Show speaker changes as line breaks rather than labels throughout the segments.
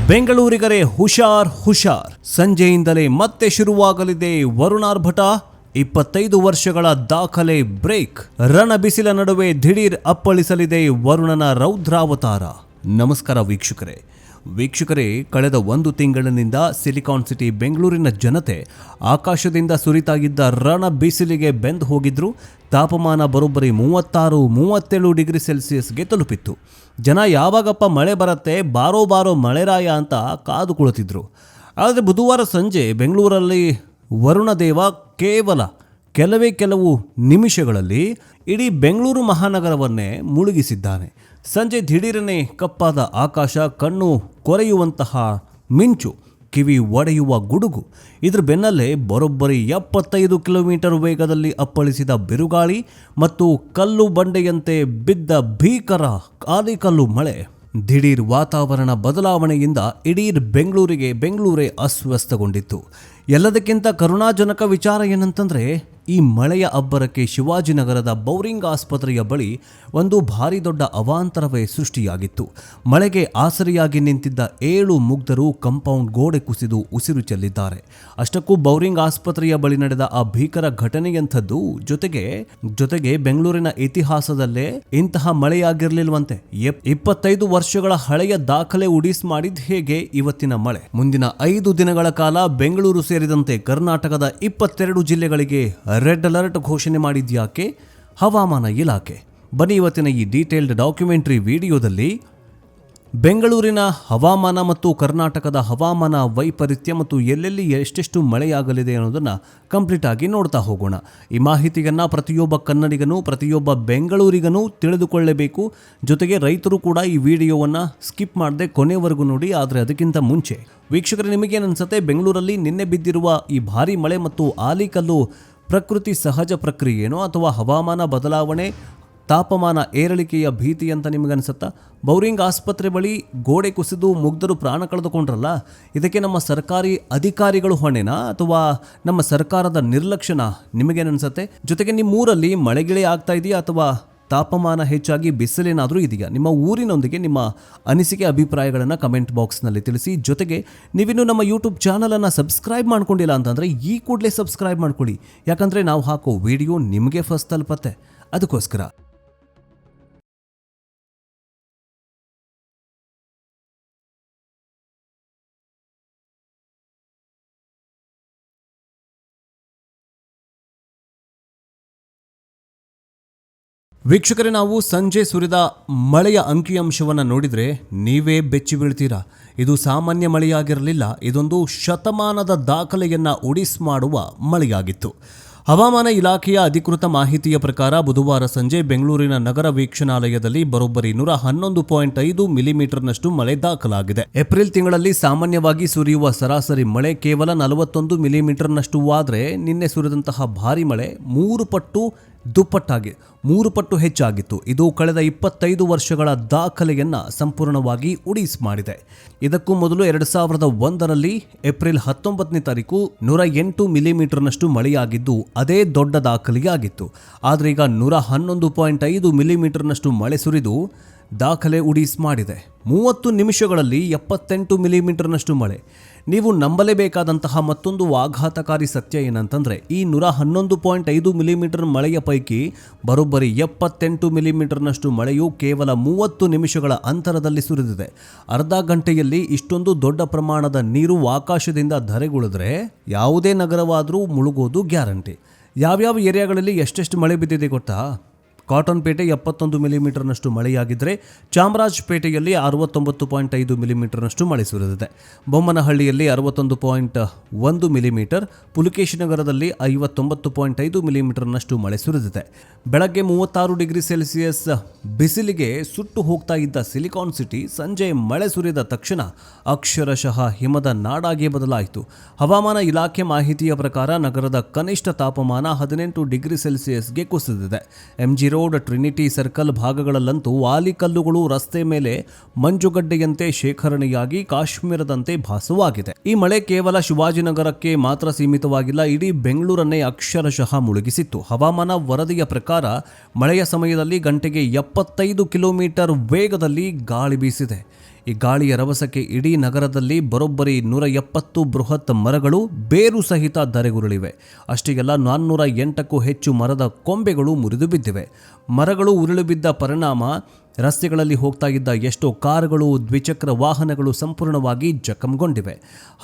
ಬೆಂಗಳೂರಿಗರೇ ಹುಷಾರ್ ಹುಷಾರ್, ಸಂಜೆಯಿಂದಲೇ ಮತ್ತೆ ಶುರುವಾಗಲಿದೆ ವರುಣಾರ್ಭಟ. 25 ವರ್ಷಗಳ ದಾಖಲೆ ಬ್ರೇಕ್. ರಣ ಬಿಸಿಲ ನಡುವೆ ದಿಢೀರ್ ಅಪ್ಪಳಿಸಲಿದೆ ವರುಣನ ರೌದ್ರಾವತಾರ. ನಮಸ್ಕಾರ ವೀಕ್ಷಕರೇ, ಕಳೆದ 1 ತಿಂಗಳಿನಿಂದ ಸಿಲಿಕಾನ್ ಸಿಟಿ ಬೆಂಗಳೂರಿನ ಜನತೆ ಆಕಾಶದಿಂದ ಸುರಿತಾಗಿದ್ದ ರಣ ಬಿಸಿಲಿಗೆ ಬೆಂದು ಹೋಗಿದ್ರು. ತಾಪಮಾನ ಬರೋಬ್ಬರಿ 36-37 ಡಿಗ್ರಿ ಸೆಲ್ಸಿಯಸ್ಗೆ ತಲುಪಿತ್ತು. ಜನ ಯಾವಾಗಪ್ಪ ಮಳೆ ಬರುತ್ತೆ, ಬಾರೋ ಮಳೆರಾಯ ಅಂತ ಕಾದು ಕುಳಿತಿದ್ರು. ಆದರೆ ಬುಧವಾರ ಸಂಜೆ ಬೆಂಗಳೂರಲ್ಲಿ ವರುಣದೇವ ಕೇವಲ ಕೆಲವು ನಿಮಿಷಗಳಲ್ಲಿ ಇಡೀ ಬೆಂಗಳೂರು ಮಹಾನಗರವನ್ನೇ ಮುಳುಗಿಸಿದ್ದಾನೆ. ಸಂಜೆ ದಿಢೀರನೆ ಕಪ್ಪಾದ ಆಕಾಶ, ಕಣ್ಣು ಕೊರೆಯುವಂತಹ ಮಿಂಚು, ಕಿವಿ ಒಡೆಯುವ ಗುಡುಗು, ಇದ್ರ ಬೆನ್ನಲ್ಲೇ ಬರೋಬ್ಬರಿ 75 ಕಿಲೋಮೀಟರ್ ವೇಗದಲ್ಲಿ ಅಪ್ಪಳಿಸಿದ ಬಿರುಗಾಳಿ ಮತ್ತು ಕಲ್ಲು ಬಂಡೆಯಂತೆ ಬಿದ್ದ ಭೀಕರ ಆಲಿಕಲ್ಲು ಮಳೆ. ದಿಢೀರ್ ವಾತಾವರಣ ಬದಲಾವಣೆಯಿಂದ ಇಡೀ ಬೆಂಗಳೂರೇ ಅಸ್ವಸ್ಥಗೊಂಡಿತ್ತು. ಎಲ್ಲದಕ್ಕಿಂತ ಕರುಣಾಜನಕ ವಿಚಾರ ಏನಂತಂದರೆ, ಈ ಮಳೆಯ ಅಬ್ಬರಕ್ಕೆ ಶಿವಾಜಿನಗರದ ಬೌರಿಂಗ್ ಆಸ್ಪತ್ರೆಯ ಬಳಿ ಒಂದು ಭಾರಿ ದೊಡ್ಡ ಅವಾಂತರವೇ ಸೃಷ್ಟಿಯಾಗಿತ್ತು. ಮಳೆಗೆ ಆಸರಿಯಾಗಿ ನಿಂತಿದ್ದ 7 ಮುಗ್ಧರು ಕಾಂಪೌಂಡ್ ಗೋಡೆ ಕುಸಿದು ಉಸಿರು ಚೆಲ್ಲಿದ್ದಾರೆ. ಅಷ್ಟಕ್ಕೂ ಬೌರಿಂಗ್ ಆಸ್ಪತ್ರೆಯ ಬಳಿ ನಡೆದ ಆ ಭೀಕರ ಘಟನೆಯಂಥದ್ದು ಜೊತೆಗೆ ಬೆಂಗಳೂರಿನ ಇತಿಹಾಸದಲ್ಲೇ ಇಂತಹ ಮಳೆಯಾಗಿರಲಿಲ್ವಂತೆ. 25 ವರ್ಷಗಳ ಹಳೆಯ ದಾಖಲೆ ಉಡಿಸ್ ಮಾಡಿದ ಹೇಗೆ ಇವತ್ತಿನ ಮಳೆ. ಮುಂದಿನ 5 ದಿನಗಳ ಕಾಲ ಬೆಂಗಳೂರು ಸೇರಿದಂತೆ ಕರ್ನಾಟಕದ 22 ಜಿಲ್ಲೆಗಳಿಗೆ ರೆಡ್ ಅಲರ್ಟ್ ಘೋಷಣೆ ಮಾಡಿದ್ಯಾಕೆ ಹವಾಮಾನ ಇಲಾಖೆ? ಬನ್ನಿ ಇವತ್ತಿನ ಈ ಡೀಟೇಲ್ಡ್ ಡಾಕ್ಯುಮೆಂಟರಿ ವಿಡಿಯೋದಲ್ಲಿ ಬೆಂಗಳೂರಿನ ಹವಾಮಾನ ಮತ್ತು ಕರ್ನಾಟಕದ ಹವಾಮಾನ ವೈಪರೀತ್ಯ ಮತ್ತು ಎಲ್ಲೆಲ್ಲಿ ಎಷ್ಟೆಷ್ಟು ಮಳೆಯಾಗಲಿದೆ ಅನ್ನೋದನ್ನು ಕಂಪ್ಲೀಟ್ ಆಗಿ ನೋಡ್ತಾ ಹೋಗೋಣ. ಈ ಮಾಹಿತಿಯನ್ನು ಪ್ರತಿಯೊಬ್ಬ ಕನ್ನಡಿಗನೂ, ಪ್ರತಿಯೊಬ್ಬ ಬೆಂಗಳೂರಿಗನೂ ತಿಳಿದುಕೊಳ್ಳಬೇಕು. ಜೊತೆಗೆ ರೈತರು ಕೂಡ ಈ ವಿಡಿಯೋವನ್ನು ಸ್ಕಿಪ್ ಮಾಡದೆ ಕೊನೆವರೆಗೂ ನೋಡಿ. ಆದರೆ ಅದಕ್ಕಿಂತ ಮುಂಚೆ ವೀಕ್ಷಕರು, ನಿಮಗೇನನ್ಸುತ್ತೆ, ಬೆಂಗಳೂರಲ್ಲಿ ನಿನ್ನೆ ಬಿದ್ದಿರುವ ಈ ಭಾರಿ ಮಳೆ ಮತ್ತು ಆಲಿಕಲ್ಲು ಪ್ರಕೃತಿ ಸಹಜ ಪ್ರಕ್ರಿಯೆನೋ ಅಥವಾ ಹವಾಮಾನ ಬದಲಾವಣೆ, ತಾಪಮಾನ ಏರಿಳಿಕೆಯ ಭೀತಿ ಅಂತ ನಿಮಗನ್ಸುತ್ತಾ? ಬೌರಿಂಗ್ ಆಸ್ಪತ್ರೆ ಬಳಿ ಗೋಡೆ ಕುಸಿದು ಮುಗ್ಧರು ಪ್ರಾಣ ಕಳೆದುಕೊಂಡ್ರಲ್ಲ, ಇದಕ್ಕೆ ನಮ್ಮ ಸರ್ಕಾರಿ ಅಧಿಕಾರಿಗಳು ಹೊಣೆನಾ ಅಥವಾ ನಮ್ಮ ಸರ್ಕಾರದ ನಿರ್ಲಕ್ಷ್ಯನ? ನಿಮಗೇನನ್ಸುತ್ತೆ? ಜೊತೆಗೆ ನಿಮ್ಮೂರಲ್ಲಿ ಮಳೆಗಿಳೆ ಆಗ್ತಾ ಇದೆಯಾ ಅಥವಾ ತಾಪಮಾನ ಹೆಚ್ಚಾಗಿ ಬಿಸಿಲೇನಾದರೂ ಇದೆಯಾ? ನಿಮ್ಮ ಊರಿನೊಂದಿಗೆ ನಿಮ್ಮ ಅನಿಸಿಕೆ ಅಭಿಪ್ರಾಯಗಳನ್ನು ಕಮೆಂಟ್ ಬಾಕ್ಸ್ನಲ್ಲಿ ತಿಳಿಸಿ. ಜೊತೆಗೆ ನೀವಿನ್ನು ನಮ್ಮ ಯೂಟ್ಯೂಬ್ ಚಾನಲನ್ನು ಸಬ್ಸ್ಕ್ರೈಬ್ ಮಾಡ್ಕೊಂಡಿಲ್ಲ ಅಂತಂದರೆ ಈ ಕೂಡಲೇ ಸಬ್ಸ್ಕ್ರೈಬ್ ಮಾಡ್ಕೊಳ್ಳಿ. ಯಾಕಂದರೆ ನಾವು ಹಾಕೋ ವಿಡಿಯೋ ನಿಮಗೆ ಫಸ್ಟ್ ತಲುಪತ್ತೆ. ಅದಕ್ಕೋಸ್ಕರ ವೀಕ್ಷಕರೇ, ನಾವು ಸಂಜೆ ಸುರಿದ ಮಳೆಯ ಅಂಕಿಅಂಶವನ್ನು ನೋಡಿದರೆ ನೀವೇ ಬೆಚ್ಚಿ ಬೀಳ್ತೀರಾ. ಇದು ಸಾಮಾನ್ಯ ಮಳೆಯಾಗಿರಲಿಲ್ಲ, ಇದೊಂದು ಶತಮಾನದ ದಾಖಲೆಯನ್ನು ಉಡಿಸ್ ಮಾಡುವ ಮಳೆಯಾಗಿತ್ತು. ಹವಾಮಾನ ಇಲಾಖೆಯ ಅಧಿಕೃತ ಮಾಹಿತಿಯ ಪ್ರಕಾರ ಬುಧವಾರ ಸಂಜೆ ಬೆಂಗಳೂರಿನ ನಗರ ವೀಕ್ಷಣಾಲಯದಲ್ಲಿ ಬರೋಬ್ಬರಿ 111.5 ಮಿಲಿಮೀಟರ್ನಷ್ಟು ಮಳೆ ದಾಖಲಾಗಿದೆ. ಏಪ್ರಿಲ್ ತಿಂಗಳಲ್ಲಿ ಸಾಮಾನ್ಯವಾಗಿ ಸುರಿಯುವ ಸರಾಸರಿ ಮಳೆ ಕೇವಲ 41 ಮಿಲಿಮೀಟರ್ನಷ್ಟು ಆದರೆ ನಿನ್ನೆ ಸುರಿದಂತಹ ಭಾರಿ ಮಳೆ 3 ಪಟ್ಟು ಹೆಚ್ಚಾಗಿತ್ತು. ಇದು ಕಳೆದ 25 ವರ್ಷಗಳ ದಾಖಲೆಯನ್ನು ಸಂಪೂರ್ಣವಾಗಿ ಉಡಿಸ್ ಮಾಡಿದೆ. ಇದಕ್ಕೂ ಮೊದಲು 2001ರಲ್ಲಿ ಏಪ್ರಿಲ್ 19ನೇ ತಾರೀಕು 108 ಮಿಲಿಮೀಟರ್ನಷ್ಟು ಮಳೆಯಾಗಿದ್ದು ಅದೇ ದೊಡ್ಡ ದಾಖಲೆಯಾಗಿತ್ತು. ಆದರೆ ಈಗ 111.5 ಮಿಲಿಮೀಟರ್ನಷ್ಟು ಮಳೆ ಸುರಿದು ದಾಖಲೆ ಉಡಿಸ್ ಮಾಡಿದೆ. 30 ನಿಮಿಷಗಳಲ್ಲಿ 78 ಮಿಲಿಮೀಟರ್ನಷ್ಟು ಮಳೆ. ನೀವು ನಂಬಲೇಬೇಕಾದಂತಹ ಮತ್ತೊಂದು ಆಘಾತಕಾರಿ ಸತ್ಯ ಏನಂತಂದರೆ, ಈ 111.5 ಮಿಲಿಮೀಟರ್ ಮಳೆಯ ಪೈಕಿ ಬರೋಬ್ಬರಿ 78 ಮಿಲಿಮೀಟರ್ನಷ್ಟು ಮಳೆಯು ಕೇವಲ 30 ನಿಮಿಷಗಳ ಅಂತರದಲ್ಲಿ ಸುರಿದಿದೆ. ಅರ್ಧ ಗಂಟೆಯಲ್ಲಿ ಇಷ್ಟೊಂದು ದೊಡ್ಡ ಪ್ರಮಾಣದ ನೀರು ಆಕಾಶದಿಂದ ಧರೆಗುಳಿದ್ರೆ ಯಾವುದೇ ನಗರವಾದರೂ ಮುಳುಗೋದು ಗ್ಯಾರಂಟಿ. ಯಾವ್ಯಾವ ಏರಿಯಾಗಳಲ್ಲಿ ಎಷ್ಟೆಷ್ಟು ಮಳೆ ಬಿದ್ದಿದೆ ಗೊತ್ತಾ? ಕಾಟನ್ ಪೇಟೆ 71 ಮಿಲಿಮೀಟರ್ನಷ್ಟು ಮಳೆಯಾಗಿದ್ದರೆ ಚಾಮರಾಜಪೇಟೆಯಲ್ಲಿ 69.5 ಮಿಲಿಮೀಟರ್ನಷ್ಟು ಮಳೆ ಸುರಿದಿದೆ. ಬೊಮ್ಮನಹಳ್ಳಿಯಲ್ಲಿ 61.1 ಮಿಲಿಮೀಟರ್, ಪುಲಕೇಶಿನಗರದಲ್ಲಿ 59.5 ಮಿಲಿಮೀಟರ್ನಷ್ಟು ಮಳೆ ಸುರಿದಿದೆ. ಬೆಳಗ್ಗೆ 36 ಡಿಗ್ರಿ ಸೆಲ್ಸಿಯಸ್ ಬಿಸಿಲಿಗೆ ಸುಟ್ಟು ಹೋಗ್ತಾ ಇದ್ದ ಸಿಲಿಕಾನ್ ಸಿಟಿ ಸಂಜೆ ಮಳೆ ಸುರಿದ ತಕ್ಷಣ ಅಕ್ಷರಶಃ ಹಿಮದ ನಾಡಾಗಿ ಬದಲಾಯಿತು. ಹವಾಮಾನ ಇಲಾಖೆ ಮಾಹಿತಿಯ ಪ್ರಕಾರ ನಗರದ ಕನಿಷ್ಠ ತಾಪಮಾನ 18 ಡಿಗ್ರಿ ಸೆಲ್ಸಿಯಸ್ಗೆ ಕುಸಿದಿದೆ. MG ರೋಡ್, ಟ್ರಿನಿಟಿ ಸರ್ಕಲ್ ಭಾಗಗಳಲ್ಲಂತೂ ಆಲಿಕಲ್ಲುಗಳು ರಸ್ತೆ ಮೇಲೆ ಮಂಜುಗಡ್ಡೆಯಂತೆ ಶೇಖರಣೆಯಾಗಿ ಕಾಶ್ಮೀರದಂತೆ ಭಾಸವಾಗಿದೆ. ಈ ಮಳೆ ಕೇವಲ ಶಿವಾಜಿನಗರಕ್ಕೆ ಮಾತ್ರ ಸೀಮಿತವಾಗಿಲ್ಲ, ಇಡೀ ಬೆಂಗಳೂರನ್ನೇ ಅಕ್ಷರಶಃ ಮುಳುಗಿಸಿತ್ತು. ಹವಾಮಾನ ವರದಿಯ ಪ್ರಕಾರ ಮಳೆಯ ಸಮಯದಲ್ಲಿ ಗಂಟೆಗೆ 75 ಕಿಲೋಮೀಟರ್ ವೇಗದಲ್ಲಿ ಗಾಳಿ ಬೀಸಿದೆ. ಈ ಗಾಳಿಯ ರಭಸಕ್ಕೆ ಇಡೀ ನಗರದಲ್ಲಿ ಬರೋಬ್ಬರಿ 170 ಬೃಹತ್ ಮರಗಳು ಬೇರು ಸಹಿತ ಧರೆಗುರುಳಿವೆ. ಅಷ್ಟೇ ಅಲ್ಲ, 408ಕ್ಕೂ ಹೆಚ್ಚು ಮರದ ಕೊಂಬೆಗಳು ಮುರಿದು ಬಿದ್ದಿವೆ. ಮರಗಳು ಉರುಳಿ ಬಿದ್ದ ಪರಿಣಾಮ ರಸ್ತೆಗಳಲ್ಲಿ ಹೋಗ್ತಾ ಇದ್ದ ಎಷ್ಟೋ ಕಾರುಗಳು, ದ್ವಿಚಕ್ರ ವಾಹನಗಳು ಸಂಪೂರ್ಣವಾಗಿ ಜಖಂಗೊಂಡಿವೆ.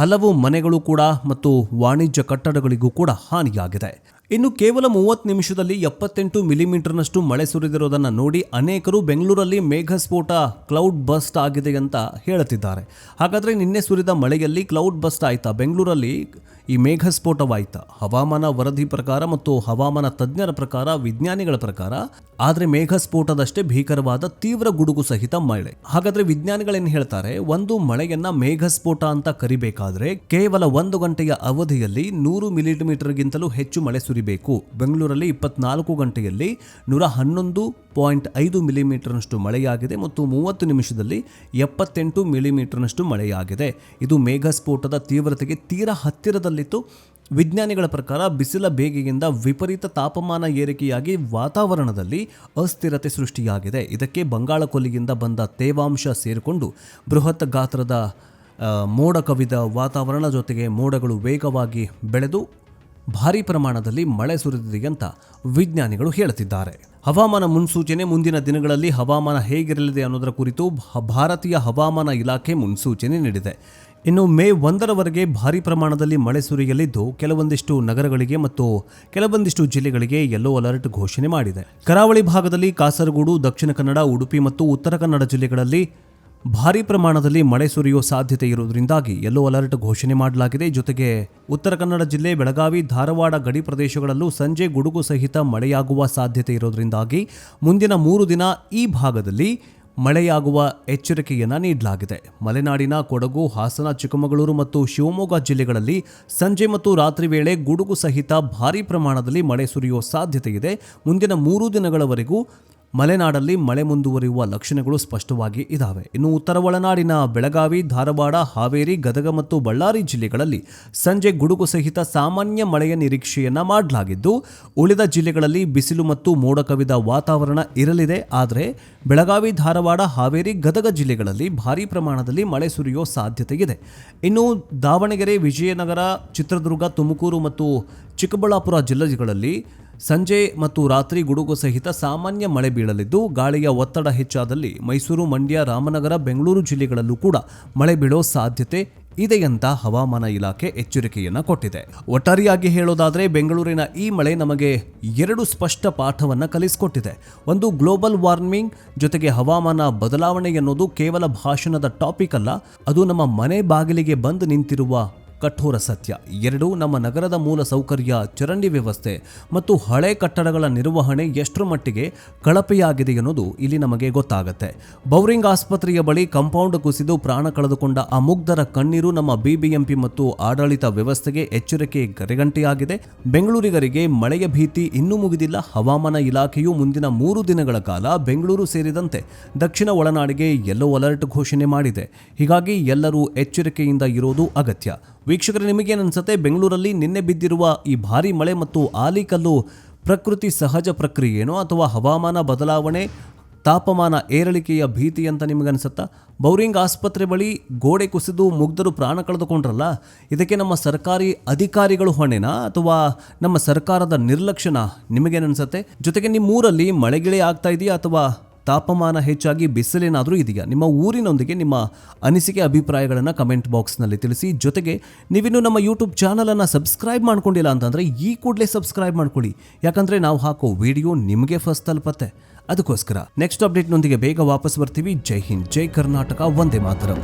ಹಲವು ಮನೆಗಳು ಕೂಡ ಮತ್ತು ವಾಣಿಜ್ಯ ಕಟ್ಟಡಗಳಿಗೂ ಕೂಡ ಹಾನಿಯಾಗಿದೆ. ಇನ್ನು ಕೇವಲ 30 ನಿಮಿಷದಲ್ಲಿ 78 ಮಿಲಿಮೀಟರ್ನಷ್ಟು ಮಳೆ ಸುರಿದಿರೋದನ್ನು ನೋಡಿ ಅನೇಕರು ಬೆಂಗಳೂರಲ್ಲಿ ಮೇಘಸ್ಫೋಟ, ಕ್ಲೌಡ್ ಬಸ್ಟ್ ಆಗಿದೆ ಅಂತ ಹೇಳುತ್ತಿದ್ದಾರೆ. ಹಾಗಾದರೆ ನಿನ್ನೆ ಸುರಿದ ಮಳೆಯಲ್ಲಿ ಕ್ಲೌಡ್ ಬಸ್ಟ್ ಆಯ್ತಾ? ಬೆಂಗಳೂರಲ್ಲಿ ಈ ಮೇಘಸ್ಫೋಟವಾಯ್ತಾ? ಹವಾಮಾನ ವರದಿ ಪ್ರಕಾರ ಮತ್ತು ಹವಾಮಾನ ತಜ್ಞರ ಪ್ರಕಾರ, ವಿಜ್ಞಾನಿಗಳ ಪ್ರಕಾರ ಆದರೆ ಮೇಘಸ್ಫೋಟದಷ್ಟೇ ಭೀಕರವಾದ ತೀವ್ರ ಗುಡುಗು ಸಹಿತ ಮಳೆ. ಹಾಗಾದ್ರೆ ವಿಜ್ಞಾನಿಗಳೇನು ಹೇಳ್ತಾರೆ? ಒಂದು ಮಳೆಯನ್ನ ಮೇಘಸ್ಫೋಟ ಅಂತ ಕರಿಬೇಕಾದ್ರೆ ಕೇವಲ 1 ಗಂಟೆಯ ಅವಧಿಯಲ್ಲಿ 100 ಮಿಲಿಮೀಟರ್ಗಿಂತಲೂ ಹೆಚ್ಚು ಮಳೆ ಸುರಿಬೇಕು. ಬೆಂಗಳೂರಲ್ಲಿ 24 ಗಂಟೆಯಲ್ಲಿ 111.5 ಮಿಲಿಮೀಟರ್ನಷ್ಟು ಮಳೆಯಾಗಿದೆ ಮತ್ತು 30 ನಿಮಿಷದಲ್ಲಿ 78 ಮಿಲಿಮೀಟರ್ನಷ್ಟು ಮಳೆಯಾಗಿದೆ. ಇದು ಮೇಘಸ್ಫೋಟದ ತೀವ್ರತೆಗೆ ತೀರಾ ಹತ್ತಿರದಲ್ಲಿತ್ತು. ವಿಜ್ಞಾನಿಗಳ ಪ್ರಕಾರ ಬಿಸಿಲ ಬೇಗೆಯಿಂದ ವಿಪರೀತ ತಾಪಮಾನ ಏರಿಕೆಯಾಗಿ ವಾತಾವರಣದಲ್ಲಿ ಅಸ್ಥಿರತೆ ಸೃಷ್ಟಿಯಾಗಿದೆ. ಇದಕ್ಕೆ ಬಂಗಾಳ ಕೊಲ್ಲಿಯಿಂದ ಬಂದ ತೇವಾಂಶ ಸೇರಿಕೊಂಡು ಬೃಹತ್ ಗಾತ್ರದ ಮೋಡ ಕವಿದ ವಾತಾವರಣ ಜೊತೆಗೆ ಮೋಡಗಳು ವೇಗವಾಗಿ ಬೆಳೆದು ಭಾರೀ ಪ್ರಮಾಣದಲ್ಲಿ ಮಳೆ ಸುರಿದಿದೆ ಅಂತ ವಿಜ್ಞಾನಿಗಳು ಹೇಳುತ್ತಿದ್ದಾರೆ. ಹವಾಮಾನ ಮುನ್ಸೂಚನೆ: ಮುಂದಿನ ದಿನಗಳಲ್ಲಿ ಹವಾಮಾನ ಹೇಗಿರಲಿದೆ ಅನ್ನೋದರ ಕುರಿತು ಭಾರತೀಯ ಹವಾಮಾನ ಇಲಾಖೆ ಮುನ್ಸೂಚನೆ ನೀಡಿದೆ. ಇನ್ನು ಮೇ 1ರವರೆಗೆ ಭಾರೀ ಪ್ರಮಾಣದಲ್ಲಿ ಮಳೆ ಸುರಿಯಲಿದ್ದು ಕೆಲವೊಂದಿಷ್ಟು ನಗರಗಳಿಗೆ ಮತ್ತು ಕೆಲವೊಂದಿಷ್ಟು ಜಿಲ್ಲೆಗಳಿಗೆ ಯೆಲ್ಲೋ ಅಲರ್ಟ್ ಘೋಷಣೆ ಮಾಡಿದೆ. ಕರಾವಳಿ ಭಾಗದಲ್ಲಿ ಕಾಸರಗೋಡು, ದಕ್ಷಿಣ ಕನ್ನಡ, ಉಡುಪಿ ಮತ್ತು ಉತ್ತರ ಕನ್ನಡ ಜಿಲ್ಲೆಗಳಲ್ಲಿ ಭಾರೀ ಪ್ರಮಾಣದಲ್ಲಿ ಮಳೆ ಸುರಿಯುವ ಸಾಧ್ಯತೆ ಇರುವುದರಿಂದಾಗಿ ಯೆಲ್ಲೋ ಅಲರ್ಟ್ ಘೋಷಣೆ ಮಾಡಲಾಗಿದೆ. ಜೊತೆಗೆ ಉತ್ತರ ಕನ್ನಡ ಜಿಲ್ಲೆ, ಬೆಳಗಾವಿ, ಧಾರವಾಡ ಗಡಿ ಪ್ರದೇಶಗಳಲ್ಲೂ ಸಂಜೆ ಗುಡುಗು ಸಹಿತ ಮಳೆಯಾಗುವ ಸಾಧ್ಯತೆ ಇರೋದ್ರಿಂದಾಗಿ ಮುಂದಿನ 3 ದಿನ ಈ ಭಾಗದಲ್ಲಿ ಮಳೆಯಾಗುವ ಎಚ್ಚರಿಕೆಯನ್ನು ನೀಡಲಾಗಿದೆ. ಮಲೆನಾಡಿನ ಕೊಡಗು, ಹಾಸನ, ಚಿಕ್ಕಮಗಳೂರು ಮತ್ತು ಶಿವಮೊಗ್ಗ ಜಿಲ್ಲೆಗಳಲ್ಲಿ ಸಂಜೆ ಮತ್ತು ರಾತ್ರಿ ವೇಳೆ ಗುಡುಗು ಸಹಿತ ಭಾರೀ ಪ್ರಮಾಣದಲ್ಲಿ ಮಳೆ ಸುರಿಯುವ ಸಾಧ್ಯತೆ ಇದೆ. ಮುಂದಿನ 3 ದಿನಗಳವರೆಗೂ ಮಲೆನಾಡಲ್ಲಿ ಮಳೆ ಮುಂದುವರಿಯುವ ಲಕ್ಷಣಗಳು ಸ್ಪಷ್ಟವಾಗಿ ಇದ್ದಾವೆ. ಇನ್ನು ಉತ್ತರ ಒಳನಾಡಿನ ಬೆಳಗಾವಿ, ಧಾರವಾಡ, ಹಾವೇರಿ, ಗದಗ ಮತ್ತು ಬಳ್ಳಾರಿ ಜಿಲ್ಲೆಗಳಲ್ಲಿ ಸಂಜೆ ಗುಡುಗು ಸಹಿತ ಸಾಮಾನ್ಯ ಮಳೆಯ ನಿರೀಕ್ಷೆಯನ್ನ ಮಾಡಲಾಗಿದ್ದು, ಉಳಿದ ಜಿಲ್ಲೆಗಳಲ್ಲಿ ಬಿಸಿಲು ಮತ್ತು ಮೋಡ ಕವಿದ ವಾತಾವರಣ ಇರಲಿದೆ. ಆದರೆ ಬೆಳಗಾವಿ, ಧಾರವಾಡ, ಹಾವೇರಿ, ಗದಗ ಜಿಲ್ಲೆಗಳಲ್ಲಿ ಭಾರೀ ಪ್ರಮಾಣದಲ್ಲಿ ಮಳೆ ಸುರಿಯುವ ಸಾಧ್ಯತೆ ಇದೆ. ಇನ್ನು ದಾವಣಗೆರೆ, ವಿಜಯನಗರ, ಚಿತ್ರದುರ್ಗ, ತುಮಕೂರು ಮತ್ತು ಚಿಕ್ಕಬಳ್ಳಾಪುರ ಜಿಲ್ಲೆಗಳಲ್ಲಿ ಸಂಜೆ ಮತ್ತು ರಾತ್ರಿ ಗುಡುಗು ಸಹಿತ ಸಾಮಾನ್ಯ ಮಳೆ ಬೀಳಲಿದ್ದು, ಗಾಳಿಯ ಒತ್ತಡ ಹೆಚ್ಚಾದಲ್ಲಿ ಮೈಸೂರು, ಮಂಡ್ಯ, ರಾಮನಗರ, ಬೆಂಗಳೂರು ಜಿಲ್ಲೆಗಳಲ್ಲೂ ಕೂಡ ಮಳೆ ಬೀಳೋ ಸಾಧ್ಯತೆ ಇದೆ ಅಂತ ಹವಾಮಾನ ಇಲಾಖೆ ಎಚ್ಚರಿಕೆಯನ್ನು ಕೊಟ್ಟಿದೆ. ಒಟ್ಟಾರೆಯಾಗಿ ಹೇಳೋದಾದರೆ ಬೆಂಗಳೂರಿನ ಈ ಮಳೆ ನಮಗೆ 2 ಸ್ಪಷ್ಟ ಪಾಠವನ್ನು ಕಲಿಸಿಕೊಟ್ಟಿದೆ. ಒಂದು, ಗ್ಲೋಬಲ್ ವಾರ್ಮಿಂಗ್ ಜೊತೆಗೆ ಹವಾಮಾನ ಬದಲಾವಣೆ ಎನ್ನುವುದು ಕೇವಲ ಭಾಷಣದ ಟಾಪಿಕ್ ಅಲ್ಲ, ಅದು ನಮ್ಮ ಮನೆ ಬಾಗಿಲಿಗೆ ಬಂದು ನಿಂತಿರುವ ಕಠೋರ ಸತ್ಯ. 2, ನಮ್ಮ ನಗರದ ಮೂಲ ಸೌಕರ್ಯ, ಚರಂಡಿ ವ್ಯವಸ್ಥೆ ಮತ್ತು ಹಳೆ ಕಟ್ಟಡಗಳ ನಿರ್ವಹಣೆ ಎಷ್ಟರ ಮಟ್ಟಿಗೆ ಕಳಪೆಯಾಗಿದೆ ಎನ್ನುವುದು ಇಲ್ಲಿ ನಮಗೆ ಗೊತ್ತಾಗುತ್ತೆ. ಬೌರಿಂಗ್ ಆಸ್ಪತ್ರೆಯ ಬಳಿ ಕಾಂಪೌಂಡ್ ಕುಸಿದು ಪ್ರಾಣ ಕಳೆದುಕೊಂಡ ಆ ಮುಗ್ಧರ ಕಣ್ಣೀರು ನಮ್ಮ ಬಿಬಿಎಂಪಿ ಮತ್ತು ಆಡಳಿತ ವ್ಯವಸ್ಥೆಗೆ ಎಚ್ಚರಿಕೆ ಗರೆಗಂಟೆಯಾಗಿದೆ. ಬೆಂಗಳೂರಿಗರಿಗೆ ಮಳೆಯ ಭೀತಿ ಇನ್ನೂ ಮುಗಿದಿಲ್ಲ. ಹವಾಮಾನ ಇಲಾಖೆಯು ಮುಂದಿನ 3 ದಿನಗಳ ಕಾಲ ಬೆಂಗಳೂರು ಸೇರಿದಂತೆ ದಕ್ಷಿಣ ಒಳನಾಡಿಗೆ ಯೆಲ್ಲೋ ಅಲರ್ಟ್ ಘೋಷಣೆ ಮಾಡಿದೆ. ಹೀಗಾಗಿ ಎಲ್ಲರೂ ಎಚ್ಚರಿಕೆಯಿಂದ ಇರೋದು ಅಗತ್ಯ. ವೀಕ್ಷಕರೇ, ನಿಮಗೇನು ಅನ್ಸುತ್ತೆ? ಬೆಂಗಳೂರಲ್ಲಿ ನಿನ್ನೆ ಬಿದ್ದಿರುವ ಈ ಭಾರೀ ಮಳೆ ಮತ್ತು ಆಲಿಕಲ್ಲು ಪ್ರಕೃತಿ ಸಹಜ ಪ್ರಕ್ರಿಯೆನೋ ಅಥವಾ ಹವಾಮಾನ ಬದಲಾವಣೆ, ತಾಪಮಾನ ಏರಿಳಿಕೆಯ ಭೀತಿ ಅಂತ ನಿಮಗನ್ಸುತ್ತಾ? ಬೌರಿಂಗ್ ಆಸ್ಪತ್ರೆ ಬಳಿ ಗೋಡೆ ಕುಸಿದು ಮುಗ್ಧರು ಪ್ರಾಣ ಕಳೆದುಕೊಂಡ್ರಲ್ಲ, ಇದಕ್ಕೆ ನಮ್ಮ ಸರ್ಕಾರಿ ಅಧಿಕಾರಿಗಳು ಹೊಣೆನಾ ಅಥವಾ ನಮ್ಮ ಸರ್ಕಾರದ ನಿರ್ಲಕ್ಷ್ಯನ? ನಿಮಗೇನನ್ಸುತ್ತೆ? ಜೊತೆಗೆ ನಿಮ್ಮೂರಲ್ಲಿ ಮಳೆಗಿಳೆ ಆಗ್ತಾ ಇದೆಯಾ ಅಥವಾ ತಾಪಮಾನ ಹೆಚ್ಚಾಗಿ ಬಿಸಿಲೇನಾದರೂ ಇದೆಯಾ? ನಿಮ್ಮ ಊರಿನೊಂದಿಗೆ ನಿಮ್ಮ ಅನಿಸಿಕೆ, ಅಭಿಪ್ರಾಯಗಳನ್ನು ಕಮೆಂಟ್ ಬಾಕ್ಸ್ನಲ್ಲಿ ತಿಳಿಸಿ. ಜೊತೆಗೆ ನೀವಿನ್ನೂ ನಮ್ಮ ಯೂಟ್ಯೂಬ್ ಚಾನಲನ್ನು ಸಬ್ಸ್ಕ್ರೈಬ್ ಮಾಡ್ಕೊಂಡಿಲ್ಲ ಅಂತಂದರೆ ಈ ಕೂಡಲೇ ಸಬ್ಸ್ಕ್ರೈಬ್ ಮಾಡ್ಕೊಳ್ಳಿ. ಯಾಕಂದರೆ ನಾವು ಹಾಕೋ ವಿಡಿಯೋ ನಿಮಗೆ ಫಸ್ಟ್ ತಲುಪತ್ತೆ. ಅದಕ್ಕೋಸ್ಕರ ನೆಕ್ಸ್ಟ್ ಅಪ್ಡೇಟ್ನೊಂದಿಗೆ ಬೇಗ ವಾಪಸ್ ಬರ್ತೀವಿ. ಜೈ ಹಿಂದ್, ಜೈ ಕರ್ನಾಟಕ, ವಂದೇ ಮಾತರಂ.